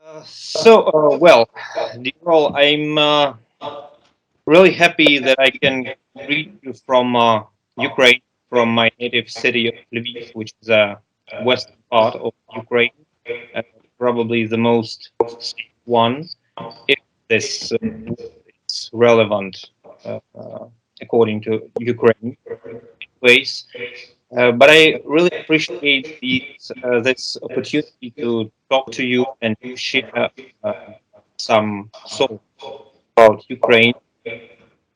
Well, Dear, I'm really happy that I can read you from Ukraine, from my native city of Lviv, which is a western part of Ukraine, uh, probably the most safe one, if this is relevant, according to Ukraine ways. But I really appreciate this opportunity to talk to you and to share uh, some thoughts about Ukraine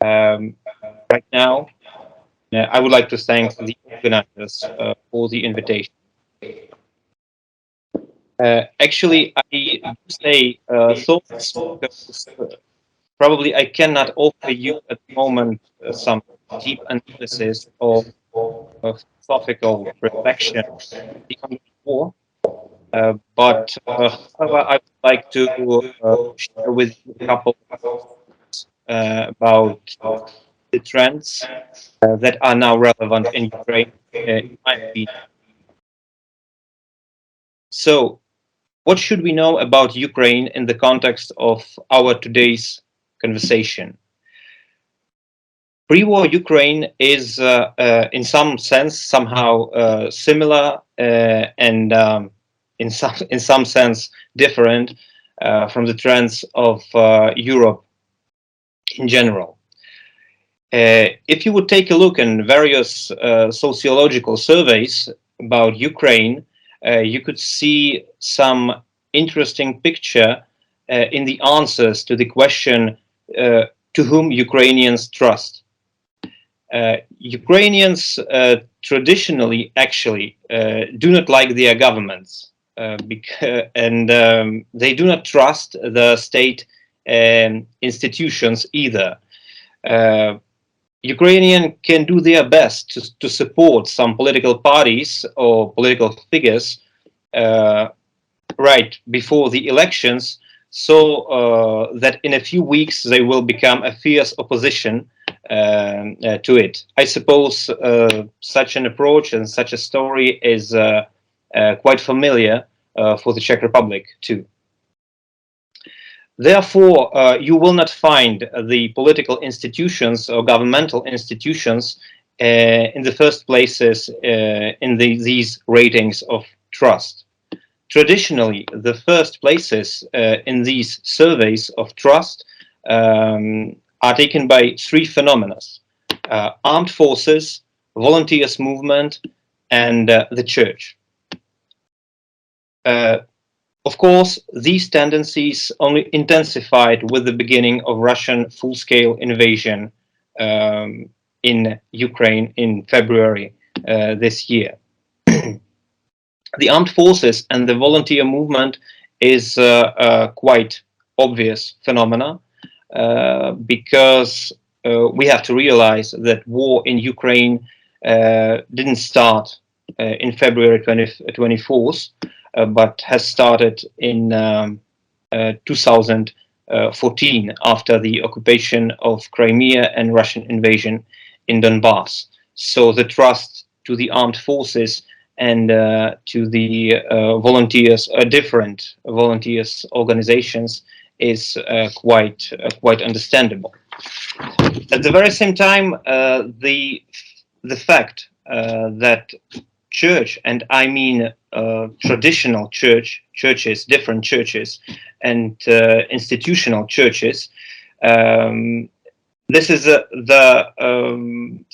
um, right now. I would like to thank the organizers for the invitation. Actually, I do say thoughts because probably I cannot offer you at the moment some deep analysis or philosophical reflection on the war. But however, I would like to share with you a couple about the trends that are now relevant in Ukraine, in my opinion. So, what should we know about Ukraine in the context of our today's conversation? Pre-war Ukraine is, in some sense, somehow similar and in some sense different from the trends of Europe in general. If you would take a look in various sociological surveys about Ukraine, you could see some interesting picture in the answers to the question to whom Ukrainians trust. Ukrainians traditionally actually do not like their governments and they do not trust the state institutions either. Uh, Ukrainian can do their best to support some political parties or political figures uh, right before the elections, so that in a few weeks they will become a fierce opposition to it. I suppose such an approach and such a story is quite familiar for the Czech Republic too. Therefore, you will not find the political institutions or governmental institutions in the first places in these ratings of trust. Traditionally, the first places in these surveys of trust are taken by three phenomena: armed forces, volunteers movement, and the church. Uh, Of course, these tendencies only intensified with the beginning of Russian full-scale invasion in Ukraine in February this year. The armed forces and the volunteer movement is a quite obvious phenomena because we have to realize that war in Ukraine didn't start in February 24th, but has started in 2014 after the occupation of Crimea and Russian invasion in Donbass. So the trust to the armed forces and to the volunteers, different volunteers organizations, is quite understandable. At the very same time, the fact that church, and I mean traditional churches, different churches, and institutional churches. This is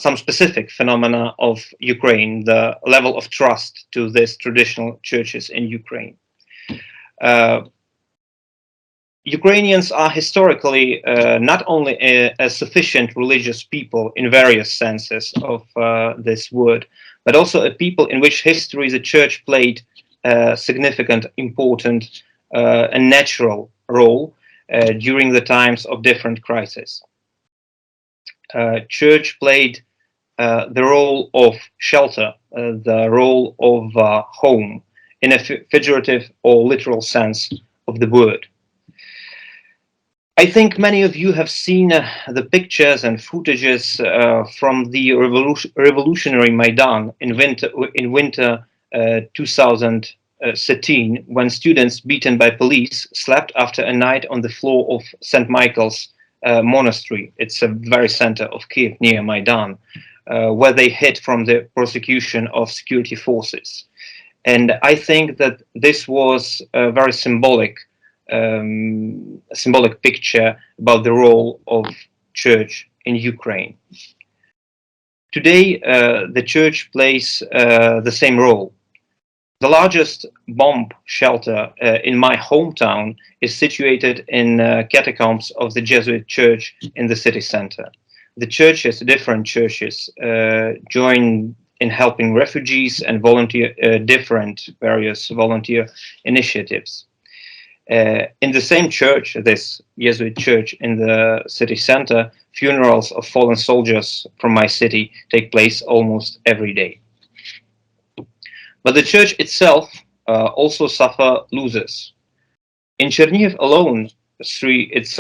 some specific phenomena of Ukraine, the level of trust to these traditional churches in Ukraine. Uh, Ukrainians are historically not only a sufficient religious people in various senses of this word, but also a people in which history the church played a significant, important, and natural role during the times of different crises. Church played the role of shelter, the role of home, in a figurative or literal sense of the word. I think many of you have seen the pictures and footages from the revolutionary Maidan in winter 2000 2013, when students beaten by police slept after a night on the floor of St. Michael's monastery. It's a very center of Kiev near Maidan, where they hid from the prosecution of security forces. And I think that this was a very symbolic picture about the role of church in Ukraine. Today, the church plays the same role. The largest bomb shelter in my hometown is situated in catacombs of the Jesuit church in the city center. The churches, different churches, join in helping refugees and volunteer various volunteer initiatives. In the same church, this Jesuit church in the city center, funerals of fallen soldiers from my city take place almost every day. But the church itself also suffer losses. In Chernihiv alone, it's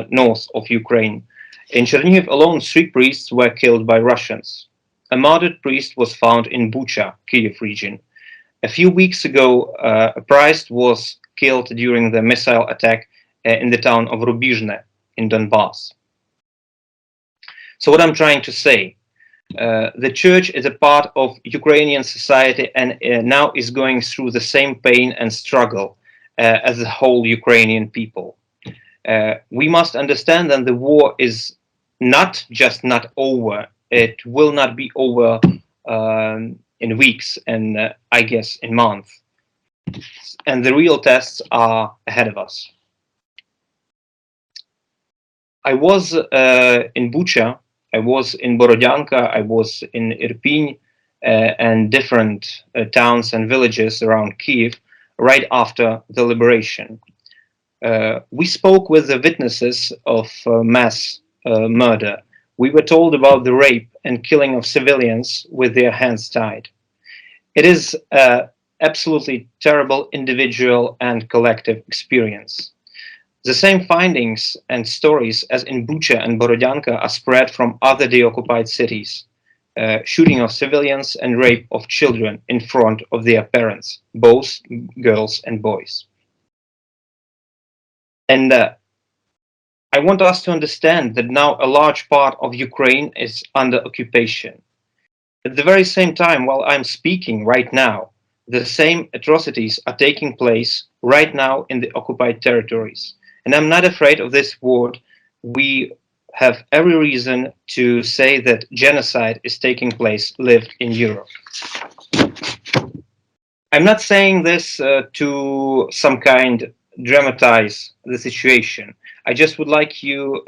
north of Ukraine. In Chernihiv alone, 3 priests were killed by Russians. A murdered priest was found in Bucha, Kiev region. A few weeks ago, a priest was killed during the missile attack in the town of Rubizhne in Donbass. So what I'm trying to say, the church is a part of Ukrainian society and now is going through the same pain and struggle as the whole Ukrainian people. We must understand that the war is not just not over, it will not be over in weeks and I guess in months. And the real tests are ahead of us. I was in Bucha, I was in Borodyanka, I was in Irpin and different towns and villages around Kiev right after the liberation. We spoke with the witnesses of mass murder. We were told about the rape and killing of civilians with their hands tied. It is an absolutely terrible individual and collective experience. The same findings and stories as in Bucha and Borodyanka are spread from other deoccupied cities. Shooting of civilians and rape of children in front of their parents, both girls and boys. And I want us to understand that now a large part of Ukraine is under occupation. At the very same time, while I'm speaking right now, the same atrocities are taking place right now in the occupied territories. And I'm not afraid of this word. We have every reason to say that genocide is taking place lived in Europe. I'm not saying this to some kind dramatize the situation. I just would like you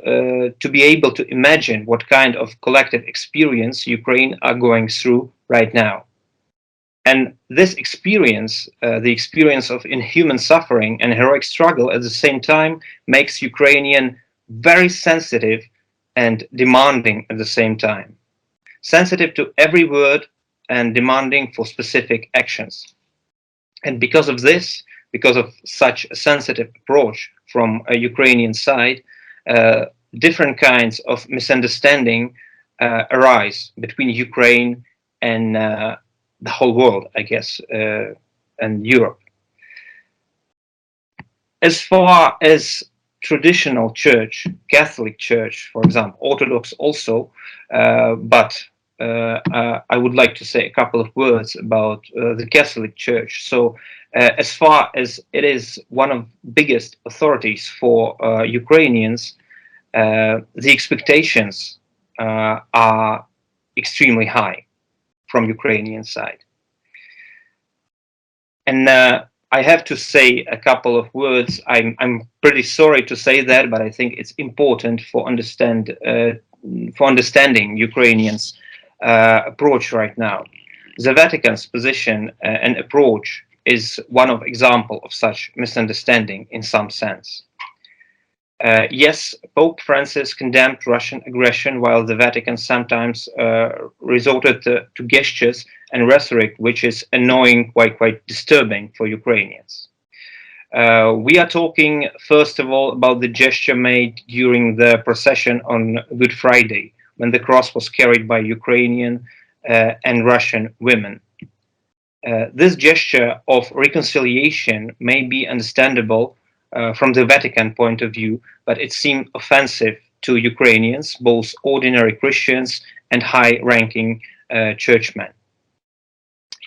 to be able to imagine what kind of collective experience Ukraine are going through right now. And this experience, the experience of inhuman suffering and heroic struggle at the same time, makes Ukrainian very sensitive and demanding at the same time. Sensitive to every word and demanding for specific actions. And because of this, because of such a sensitive approach from a Ukrainian side, different kinds of misunderstanding arise between Ukraine and the whole world, I guess, and Europe. As far as traditional church, Catholic Church, for example, Orthodox also, but I would like to say a couple of words about the Catholic Church. So, as far as it is one of the biggest authorities for Ukrainians, the expectations are extremely high from Ukrainian side. And I have to say a couple of words. I'm pretty sorry to say that, but I think it's important for understanding Ukrainians' approach right now. The Vatican's position and approach is one of example of such misunderstanding in some sense. Yes, Pope Francis condemned Russian aggression, while the Vatican sometimes resorted to gestures and rhetoric, which is annoying, quite disturbing for Ukrainians. We are talking, first of all, about the gesture made during the procession on Good Friday, when the cross was carried by Ukrainian and Russian women. This gesture of reconciliation may be understandable from the Vatican point of view, but it seemed offensive to Ukrainians, both ordinary Christians and high-ranking churchmen.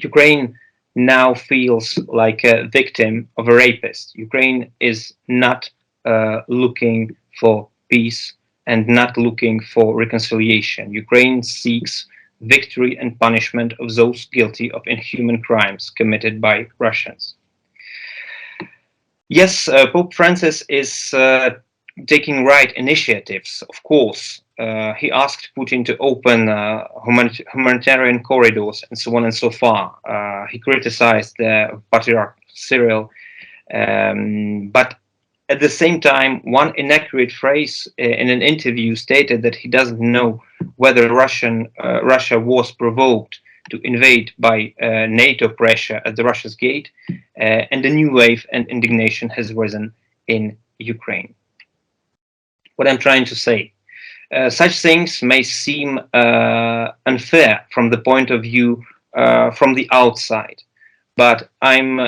Ukraine now feels like a victim of a rapist. Ukraine is not looking for peace and not looking for reconciliation. Ukraine seeks victory and punishment of those guilty of inhuman crimes committed by Russians. Yes, Pope Francis is taking right initiatives, of course. He asked Putin to open humanitarian corridors and so on and so far. He criticized the Patriarch Cyril, but at the same time, one inaccurate phrase in an interview stated that he doesn't know whether Russia was provoked to invade by NATO pressure at the Russia's gate, and a new wave and indignation has risen in Ukraine. What I'm trying to say, such things may seem unfair from the point of view from the outside, but I'm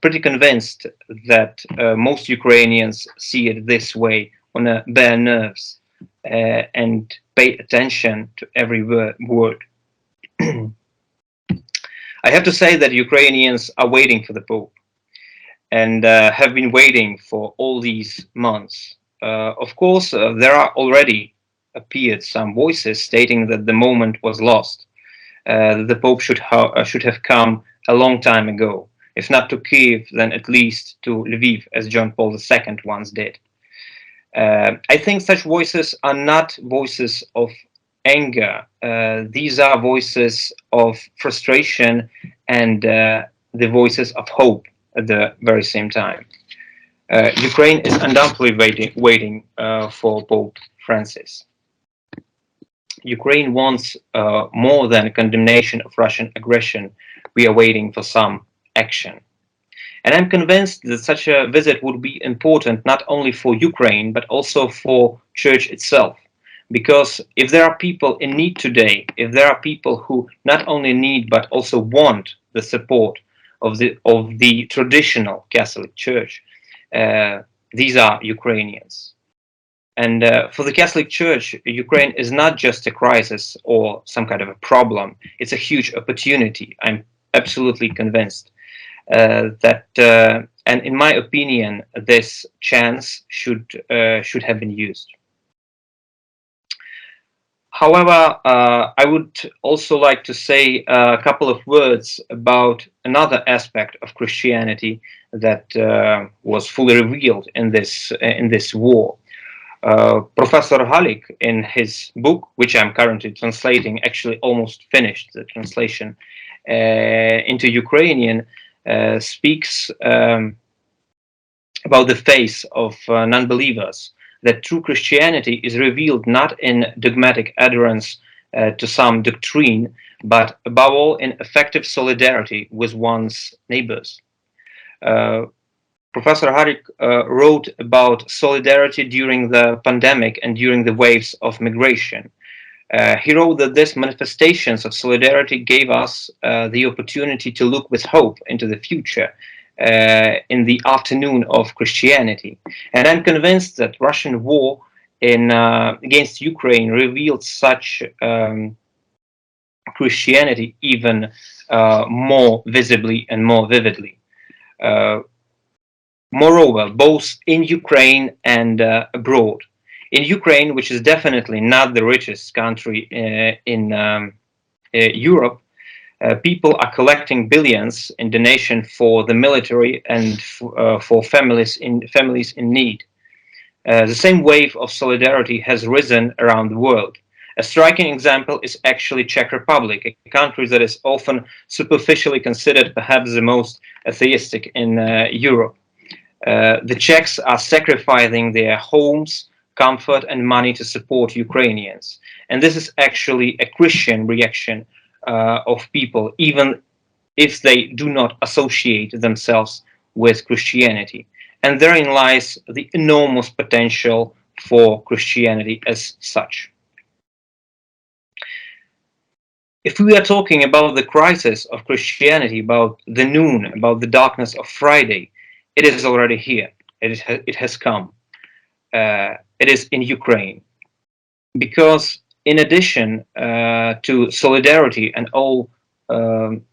pretty convinced that most Ukrainians see it this way on bare nerves and pay attention to every word. I have to say that Ukrainians are waiting for the Pope and have been waiting for all these months. Of course, there are already appeared some voices stating that the moment was lost. The Pope should have come a long time ago, if not to Kiev, then at least to Lviv, as John Paul II once did. I think such voices are not voices of anger. These are voices of frustration and the voices of hope at the very same time. Ukraine is undoubtedly waiting for Pope Francis. Ukraine wants more than condemnation of Russian aggression. We are waiting for some action. And I'm convinced that such a visit would be important not only for Ukraine, but also for Church itself. Because if there are people in need today, if there are people who not only need but also want the support of the traditional Catholic Church, these are Ukrainians. And for the Catholic Church, Ukraine is not just a crisis or some kind of a problem. It's a huge opportunity. I'm absolutely convinced and in my opinion, this chance should have been used. However, I would also like to say a couple of words about another aspect of Christianity that was fully revealed in this war. Professor Halik, in his book, which I'm currently translating, actually almost finished the translation into Ukrainian, speaks about the face of non-believers, that true Christianity is revealed not in dogmatic adherence to some doctrine, but above all in effective solidarity with one's neighbors. Professor Harik wrote about solidarity during the pandemic and during the waves of migration. He wrote that these manifestations of solidarity gave us the opportunity to look with hope into the future in the afternoon of Christianity. And I'm convinced that Russian war against Ukraine revealed such Christianity even more visibly and more vividly. Moreover, both in Ukraine and abroad, in Ukraine, which is definitely not the richest country in Europe, people are collecting billions in donation for the military and for families in need. The same wave of solidarity has risen around the world. A striking example is actually Czech Republic, a country that is often superficially considered perhaps the most atheistic in Europe. The Czechs are sacrificing their homes, comfort and money to support Ukrainians. And this is actually a Christian reaction of people, even if they do not associate themselves with Christianity. And therein lies the enormous potential for Christianity as such. If we are talking about the crisis of Christianity, about the noon, about the darkness of Friday, it is already here. It has come. It is in Ukraine. Because in addition to solidarity and all um,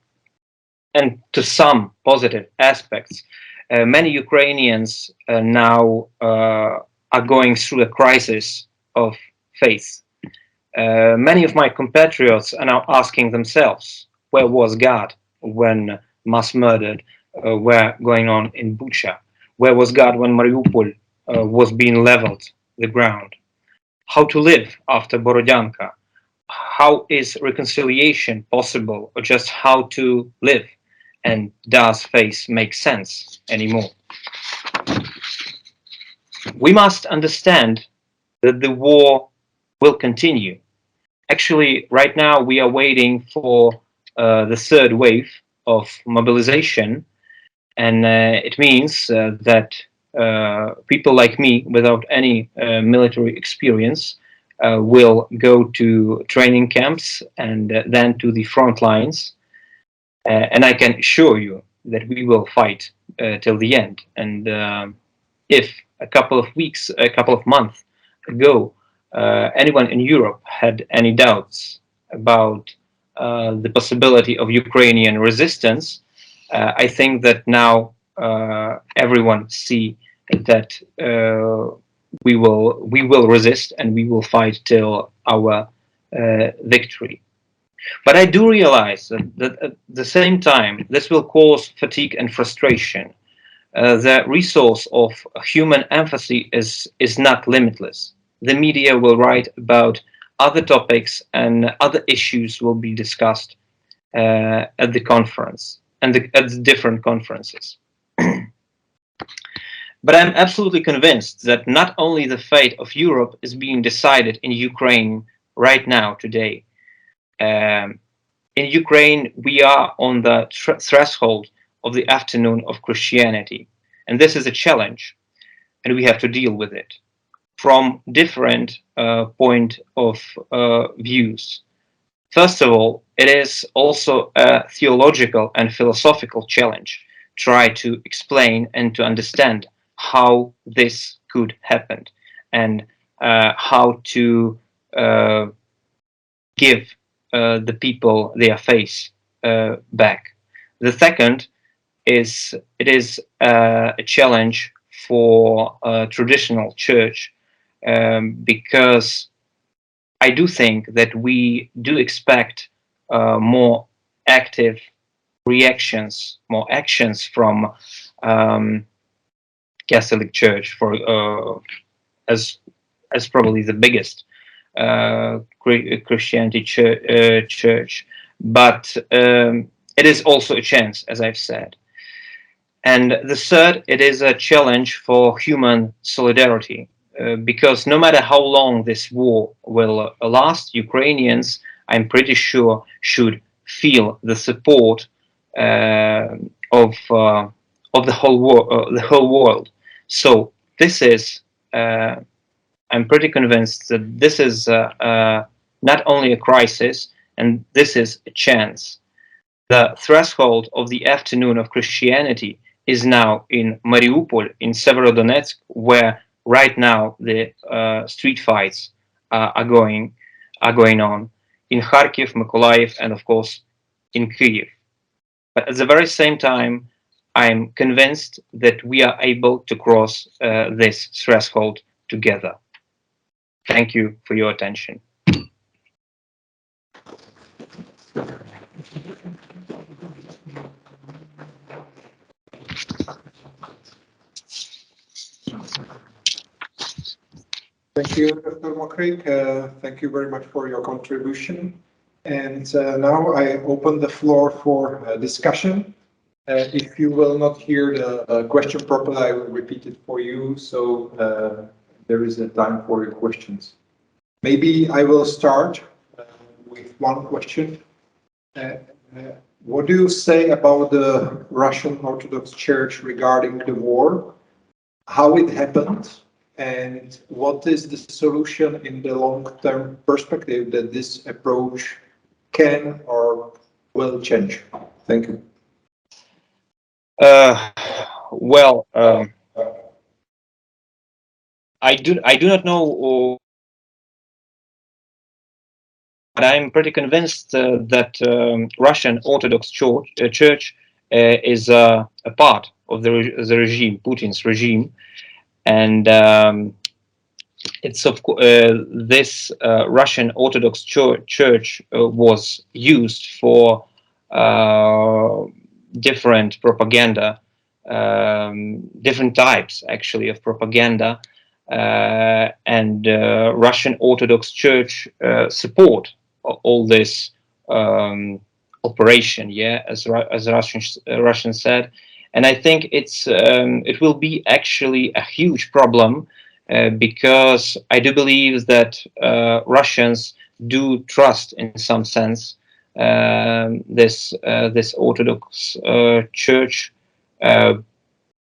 and to some positive aspects, many Ukrainians now are going through a crisis of faith. Many of my compatriots are now asking themselves, where was God when mass murder were going on in Bucha? Where was God when Mariupol was being leveled the ground? How to live after Borodyanka? How is reconciliation possible, or just how to live? And does faith make sense anymore? We must understand that the war will continue. Actually, right now we are waiting for the third wave of mobilization, and it means that people like me, without any military experience, will go to training camps and then to the front lines. And I can assure you that we will fight till the end. And if a couple of weeks, a couple of months ago, anyone in Europe had any doubts about the possibility of Ukrainian resistance, I think that now everyone see that we will resist and we will fight till our victory. But I do realize that at the same time, this will cause fatigue and frustration. The resource of human empathy is not limitless. The media will write about other topics and other issues will be discussed at the conference and at the different conferences. But I'm absolutely convinced that not only the fate of Europe is being decided in Ukraine right now, today. Um, in Ukraine, we are on the threshold of the afternoon of Christianity. And this is a challenge, and we have to deal with it from different point of views. First of all, it is also a theological and philosophical challenge. Try to explain and to understand how this could happen and how to uh, give the people their faith back. The second is it is a challenge for traditional church because I do think that we do expect more active reactions, more actions from um, Catholic Church for as as probably the biggest Christianity church, but it is also a chance, as I've said. And the third, it is a challenge for human solidarity, because no matter how long this war will last, Ukrainians, I'm pretty sure, should feel the support uh, of uh, of the whole world. So this is, I'm pretty convinced that this is not only a crisis, and this is a chance. The threshold of the afternoon of Christianity is now in Mariupol, in Severodonetsk, where right now the street fights are going on, in Kharkiv, Mykolaiv, and of course in Kyiv. But at the very same time, I'm convinced that we are able to cross this threshold together. Thank you for your attention. Thank you, Dr. Mokryk. Thank you very much for your contribution. And now I open the floor for discussion. If you will not hear the question properly, I will repeat it for you. So there is a time for your questions. Maybe I will start with one question. What do you say about the Russian Orthodox Church regarding the war? How it happened? And what is the solution in the long-term perspective that this approach can or will change? Thank you. Uh, well, I do not know, but I'm pretty convinced that Russian Orthodox Church is a part of the regime, Putin's regime, and it's this Russian Orthodox Church was used for uh, different propaganda, different types actually of propaganda, and Russian Orthodox Church support all this operation. Yeah, as Russians said, and I think it will be actually a huge problem because I do believe that Russians do trust, in some sense, this Orthodox Church. Uh,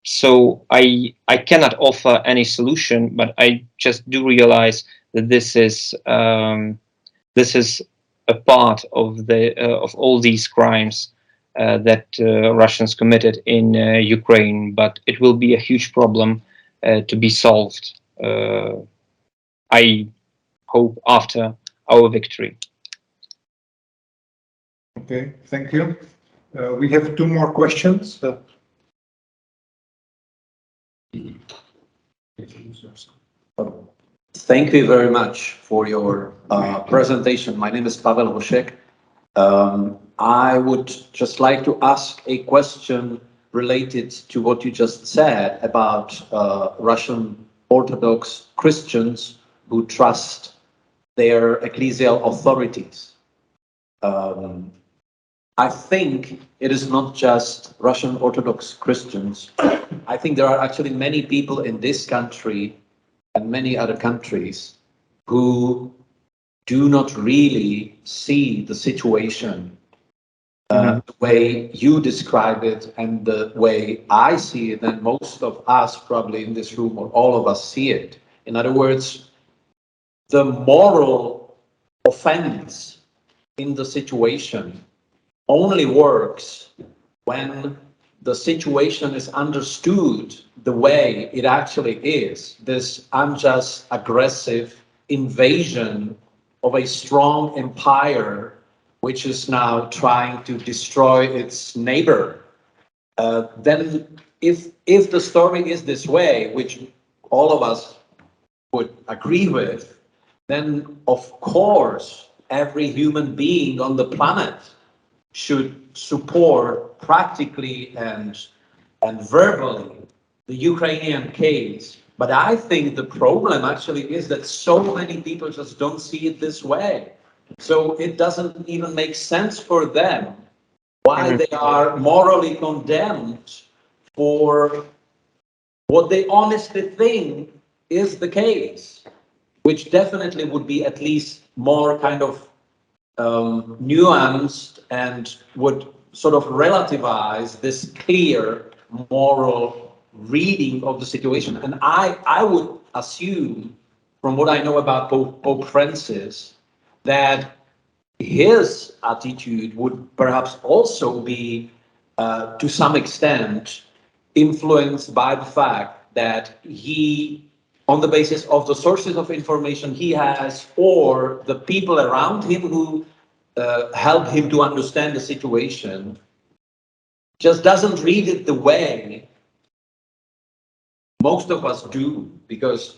so I cannot offer any solution, but I just do realize that this is a part of the of all these crimes that Russians committed in Ukraine. But it will be a huge problem to be solved. I hope after our victory. Okay, thank you. We have two more questions. Thank you very much for your presentation. My name is Pavel Hošek. I would just like to ask a question related to what you just said about Russian Orthodox Christians who trust their ecclesial authorities. I think it is not just Russian Orthodox Christians. I think there are actually many people in this country and many other countries who do not really see the situation the way you describe it and the way I see it, and most of us probably in this room or all of us see it. In other words, the moral offense in the situation only works when the situation is understood the way it actually is, this unjust, aggressive invasion of a strong empire which is now trying to destroy its neighbor. Then if the story is this way, which all of us would agree with, then of course every human being on the planet should support practically and verbally the Ukrainian case. But I think the problem actually is that so many people just don't see it this way. So it doesn't even make sense for them why they are morally condemned for what they honestly think is the case, which definitely would be at least more kind of nuanced and would sort of relativize this clear moral reading of the situation. And I would assume, from what I know about Pope Francis, that his attitude would perhaps also be, to some extent, influenced by the fact that he, on the basis of the sources of information he has or the people around him who help him to understand the situation, just doesn't read it the way most of us do, because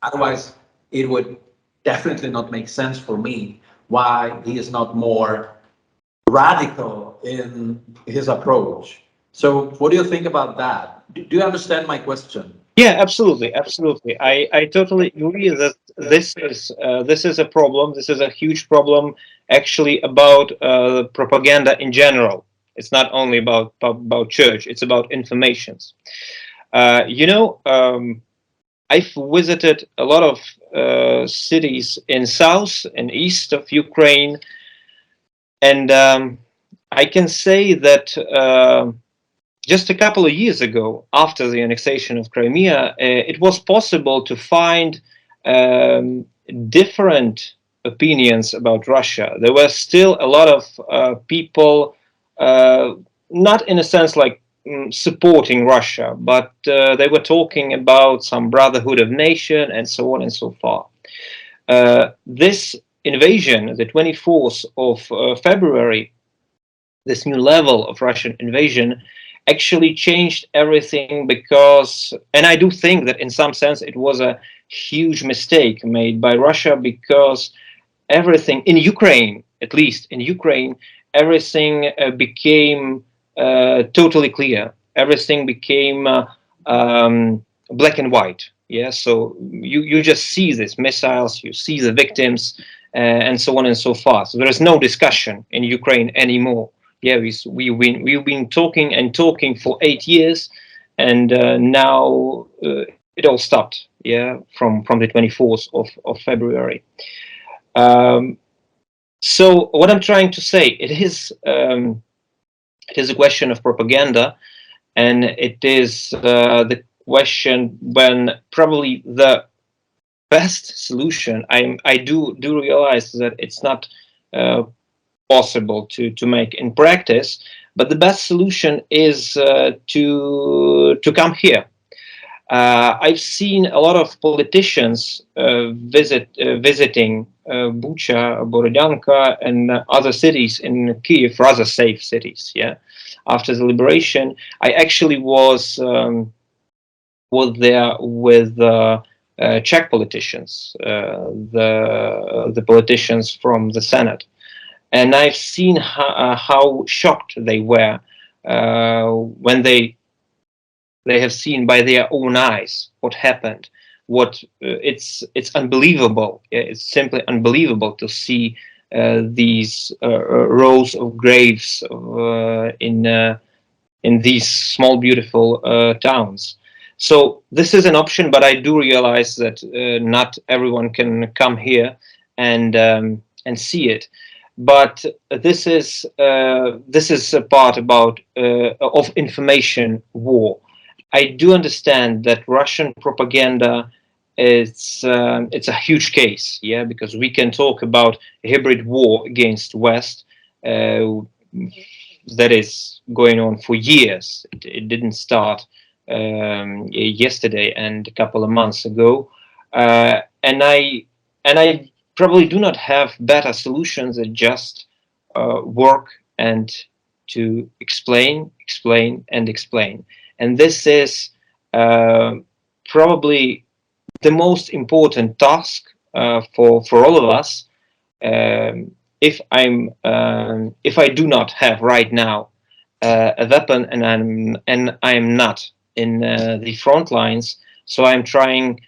otherwise it would definitely not make sense for me why he is not more radical in his approach. So what do you think about that? Do you understand my question? Yeah, absolutely, absolutely. I totally agree that this is a problem. This is a huge problem, actually, about propaganda in general. It's not only about church. It's about informations. I've visited a lot of cities in south and east of Ukraine, and I can say that. Just a couple of years ago, after the annexation of Crimea, it was possible to find different opinions about Russia. There were still a lot of people, not in a sense like supporting Russia, but they were talking about some brotherhood of nation and so on and so forth. This invasion, the 24th of February, this new level of Russian invasion actually changed everything because, and I do think that in some sense it was a huge mistake made by Russia because everything in Ukraine, at least in Ukraine, everything became totally clear. Everything became black and white. Yeah, so you just see these missiles, you see the victims, and so on and so forth. So there is no discussion in Ukraine anymore. Yeah, we've been talking and talking for 8 years, and now it all stopped. Yeah, from the 24th of February. Um, so what I'm trying to say, it is a question of propaganda, and it is the question when probably the best solution. I do realize that it's not possible to make in practice, but the best solution is to come here. I've seen a lot of politicians visiting Bucha, Borodyanka, and other cities in Kiev, rather safe cities. Yeah, after the liberation, I actually was there with Czech politicians, the politicians from the Senate, and I've seen how shocked they were when they have seen by their own eyes what happened. What it's unbelievable. It's simply unbelievable to see these rows of graves in these small beautiful towns. So this is an option, but I do realize that not everyone can come here and see it. But this is a part about of information war. I do understand that Russian propaganda it's a huge case, yeah, because we can talk about a hybrid war against West that is going on for years. It didn't start yesterday and a couple of months ago, and I probably do not have better solutions than just work and to explain, and explain. And this is probably the most important task for all of us. If I do not have right now a weapon and I'm not in the front lines, so I'm trying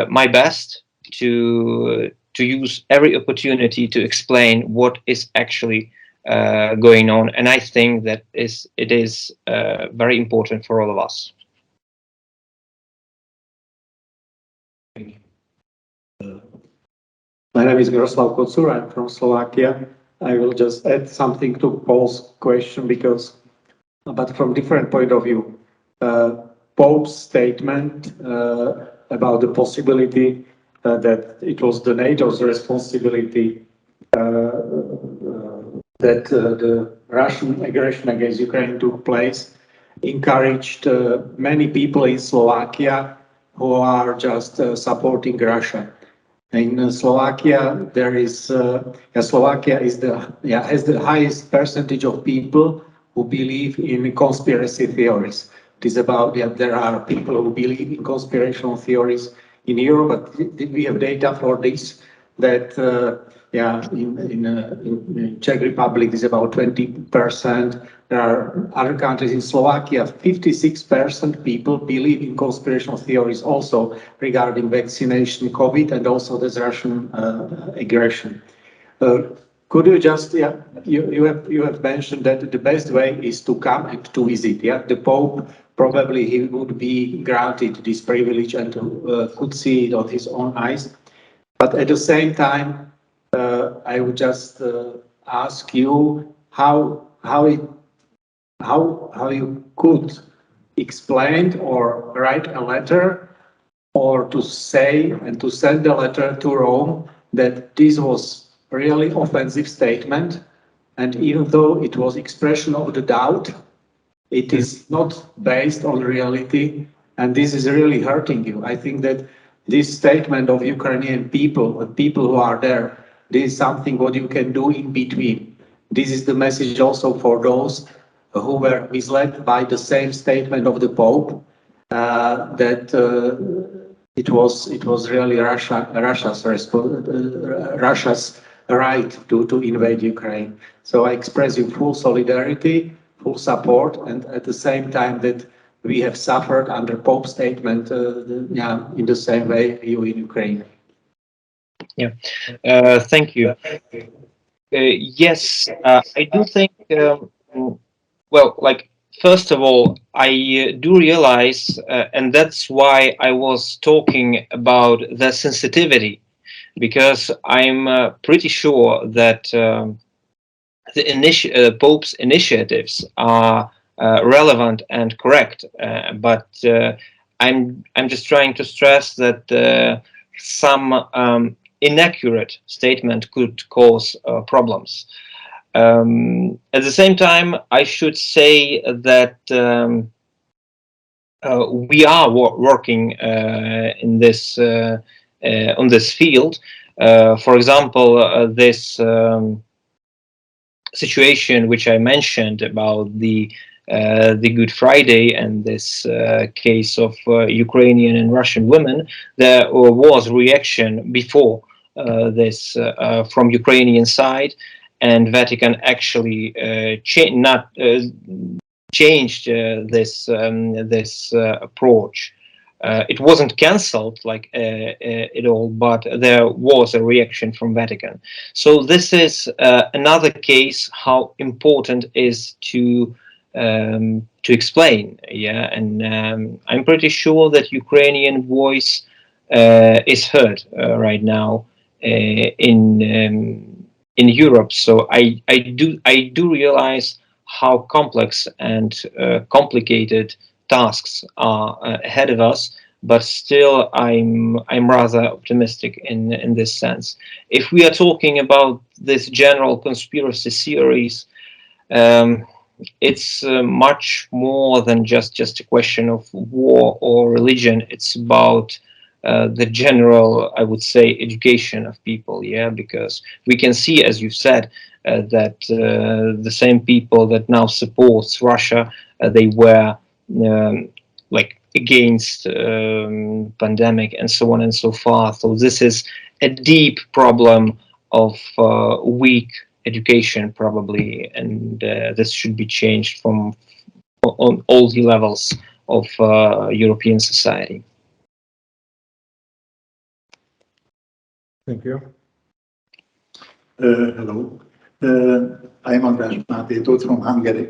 my best to use every opportunity to explain what is actually going on, and I think that it is very important for all of us. My name is Miroslav Kocur. I'm from Slovakia. I will just add something to Paul's question but from different point of view. Pope's statement about the possibility that it was the NATO's responsibility that the Russian aggression against Ukraine took place encouraged many people in Slovakia who are just supporting Russia. In Slovakia, Slovakia has the highest percentage of people who believe in conspiracy theories. It is about there are people who believe in conspirational theories in Europe, but we have data for this that in Czech Republic is about 20%. There are other countries in Slovakia, 56% people believe in conspirational theories also regarding vaccination, COVID, and also this Russian aggression. Could you just, you have mentioned that the best way is to come and to visit. Yeah, the Pope probably he would be granted this privilege and could see it on his own eyes. But at the same time, I would just ask you how you could explain or write a letter or to say and to send a letter to Rome that this was a really offensive statement, and even though it was expression of the doubt, it is not based on reality, and this is really hurting you. I think that this statement of Ukrainian people and people who are there, this is something what you can do in between. This is the message also for those who were misled by the same statement of the Pope, that it was really Russia's right to invade Ukraine. So I express you full solidarity, full support, and at the same time that we have suffered under Pope's statement, in the same way you in Ukraine. Yeah, thank you. Yes, I do think. Well, like first of all, I do realize, and that's why I was talking about the sensitivity, because I'm pretty sure that the Pope's initiatives are relevant and correct, but I'm just trying to stress that some inaccurate statement could cause problems. At the same time, I should say that we are working in this on this field. For example, this situation which I mentioned about the Good Friday and this case of Ukrainian and Russian women, there was reaction before this from Ukrainian side, and Vatican actually changed this approach. It wasn't cancelled like at all, but there was a reaction from Vatican. So this is another case how important is to explain. Yeah, and I'm pretty sure that Ukrainian voice is heard right now in Europe. So I do realize how complex and complicated tasks are ahead of us, but still I'm rather optimistic in this sense. If we are talking about this general conspiracy theories, it's much more than just a question of war or religion. It's about the general, I would say, education of people. Yeah, because we can see, as you said, that the same people that now supports Russia, they were like against pandemic and so on and so forth. So this is a deep problem of weak education probably, and this should be changed from on all the levels of European society. Thank you. Hello. I'm András Máté from Hungary.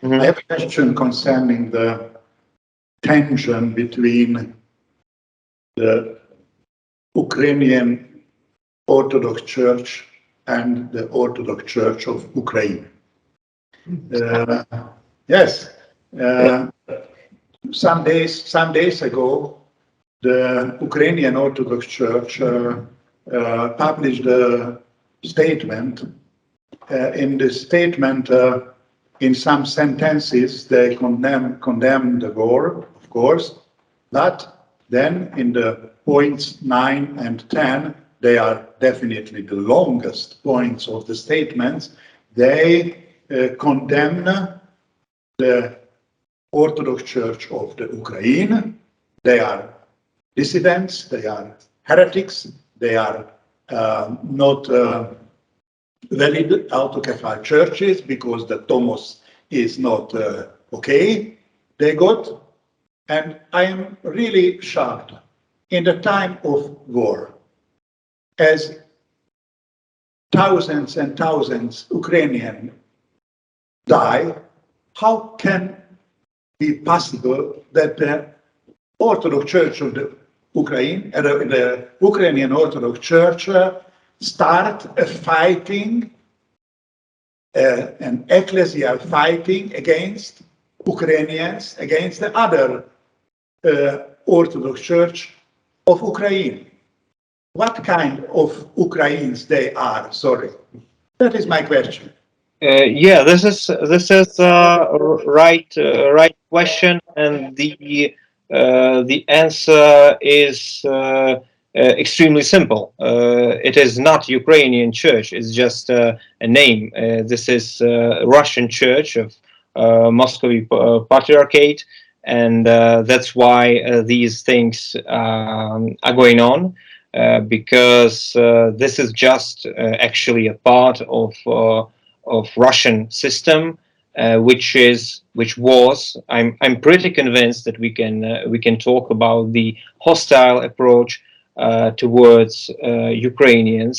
I have a question concerning the tension between the Ukrainian Orthodox Church and the Orthodox Church of Ukraine. Yes, some days ago, the Ukrainian Orthodox Church published a statement. In the statement, in some sentences, they condemn the war, of course, but then in the points 9 and 10, they are definitely the longest points of the statements. They condemn the Orthodox Church of the Ukraine. They are dissidents, they are heretics, they are not valid autokephal churches because the Tomos is not okay. They got, and I am really shocked, in the time of war, as thousands and thousands Ukrainians die, how can be possible that the Orthodox Church of the Ukraine, the Ukrainian Orthodox Church, start a fighting, an ecclesial fighting against Ukrainians, against the other Orthodox Church of Ukraine? what kind of Ukrainians they are? Sorry, that is my question. Yeah, this is right question, and the answer is extremely simple. It is not Ukrainian church; it's just a name. This is Russian Church of Moscow Patriarchate, and that's why these things are going on. Because this is just actually a part of Russian system, which was. I'm pretty convinced that we can talk about the hostile approach towards Ukrainians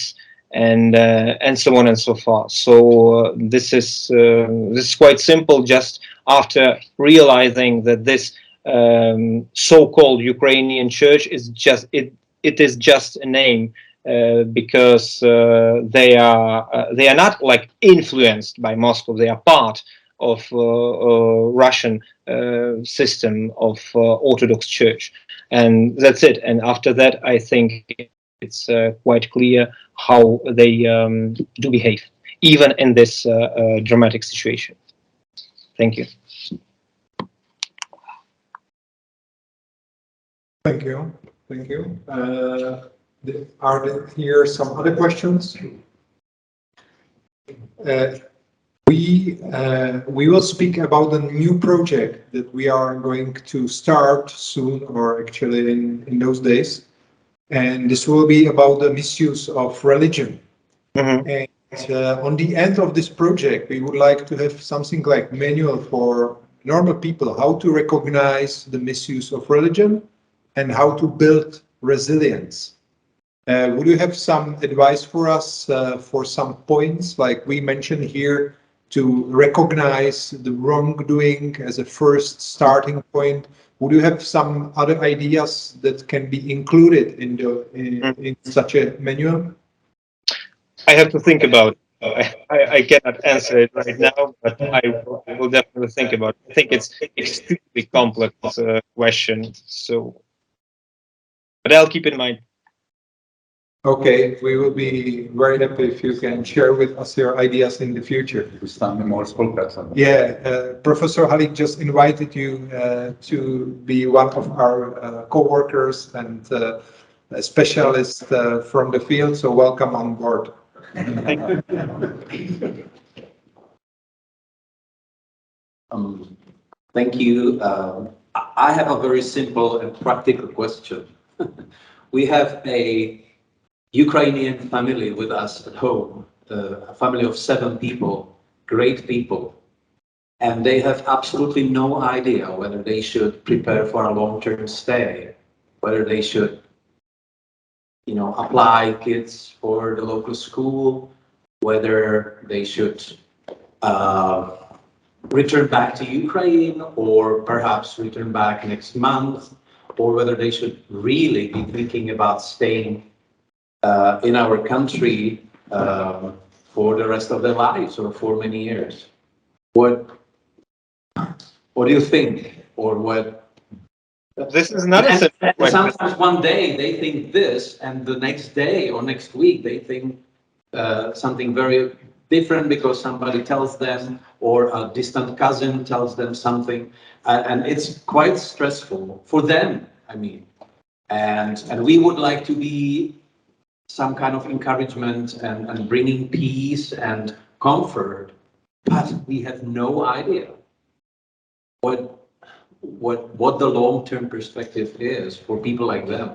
and so on and so forth. So this is quite simple. Just after realizing that this so-called Ukrainian church is just it is just a name because they are not like influenced by Moscow. They are part of Russian system of Orthodox Church, and that's it. And after that, I think it's quite clear how they do behave, even in this dramatic situation. Thank you. Thank you. Thank you. Are there here some other questions? We will speak about a new project that we are going to start soon, or actually in those days. And this will be about the misuse of religion. Mhm. And on the end of this project, we would like to have something like manual for normal people, how to recognize the misuse of religion and how to build resilience. Would you have some advice for us for some points, like we mentioned here, to recognize the wrongdoing as a first starting point? Would you have some other ideas that can be included in such a manual? I have to think about it. I cannot answer it right now, but I will definitely think about it. I think it's extremely complex question, so but I'll keep in mind. Okay, we will be very happy if you can share with us your ideas in the future. Yeah, Professor Halik just invited you to be one of our co-workers and a specialist from the field, so welcome on board. Thank you. I have a very simple and practical question. We have a Ukrainian family with us at home, a family of 7 people, great people, and they have absolutely no idea whether they should prepare for a long-term stay, whether they should, apply kids for the local school, whether they should return back to Ukraine or perhaps return back next month, or whether they should really be thinking about staying in our country for the rest of their lives or for many years. What do you think? Or what? This is not a simple And question. sometimes one day they think this, and the next day or next week they think something very different because somebody tells them, or a distant cousin tells them something, and it's quite stressful for them. I mean, and we would like to be some kind of encouragement and bringing peace and comfort, but we have no idea what the long-term perspective is for people like them.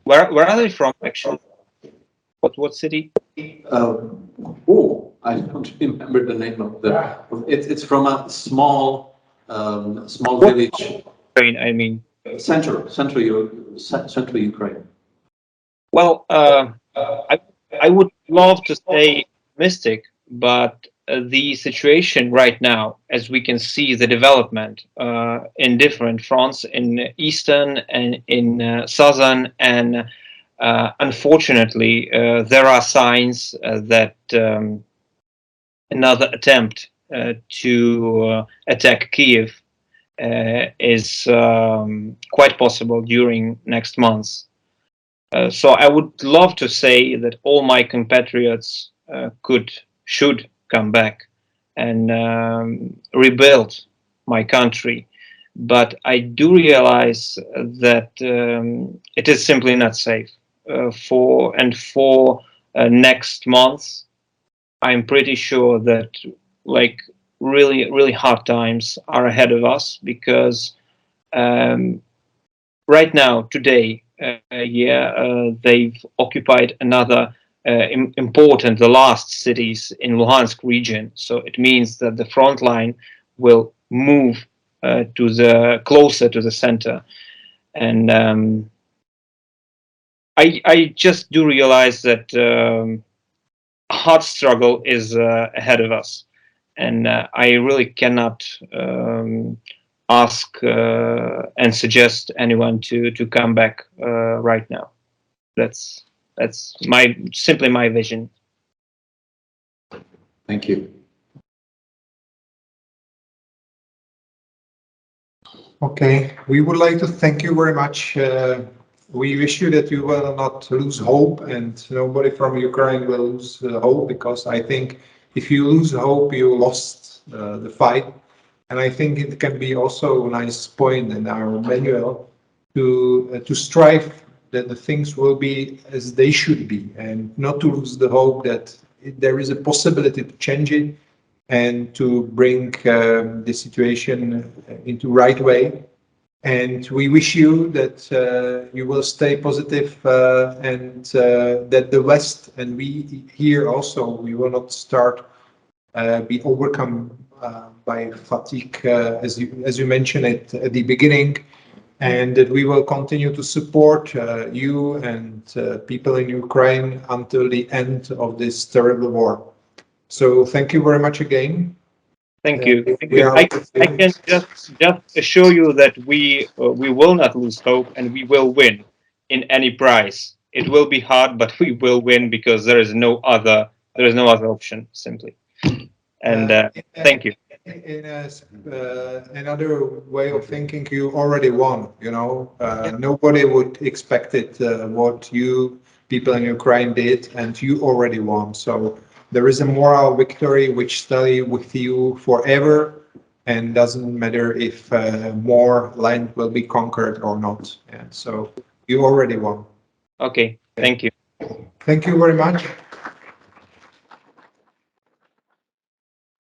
Where are they from actually? What city? I don't remember the name of the. It's from a small village. Ukraine, I mean. Central Ukraine. Well, I would love to say mystic, but the situation right now, as we can see, the development in different fronts, in eastern and in southern, and unfortunately, there are signs that another attempt to attack Kiev is quite possible during next month. So I would love to say that all my compatriots should come back and rebuild my country. But I do realize that it is simply not safe. For next month, I'm pretty sure that like really hard times are ahead of us because right now today, they've occupied another important, the last cities in Luhansk region. So it means that the front line will move to the closer to the center, and I just do realize that hard struggle is ahead of us, and I really cannot ask and suggest anyone to come back right now. That's simply my vision. Thank you. Okay, we would like to thank you very much. We wish you that you will not lose hope, and nobody from Ukraine will lose hope, because I think if you lose hope, you lost the fight. And I think it can be also a nice point in our manual to strive that the things will be as they should be, and not to lose the hope that there is a possibility to change it and to bring the situation into right way. And we wish you that you will stay positive, and that the West and we here also, we will not start be overcome by fatigue, as you mentioned it at the beginning, and that we will continue to support you and people in Ukraine until the end of this terrible war. So thank you very much again. Thank you. Thank We you. are I can just assure you that we will not lose hope, and we will win in any price. It will be hard, but we will win because there is no other option simply. And thank you. in another way of thinking, you already won. Nobody would expect it what you people in Ukraine did, and you already won. So there is a moral victory which stays with you forever, and doesn't matter if more land will be conquered or not. And so you already won. Okay. Thank you. Thank you very much.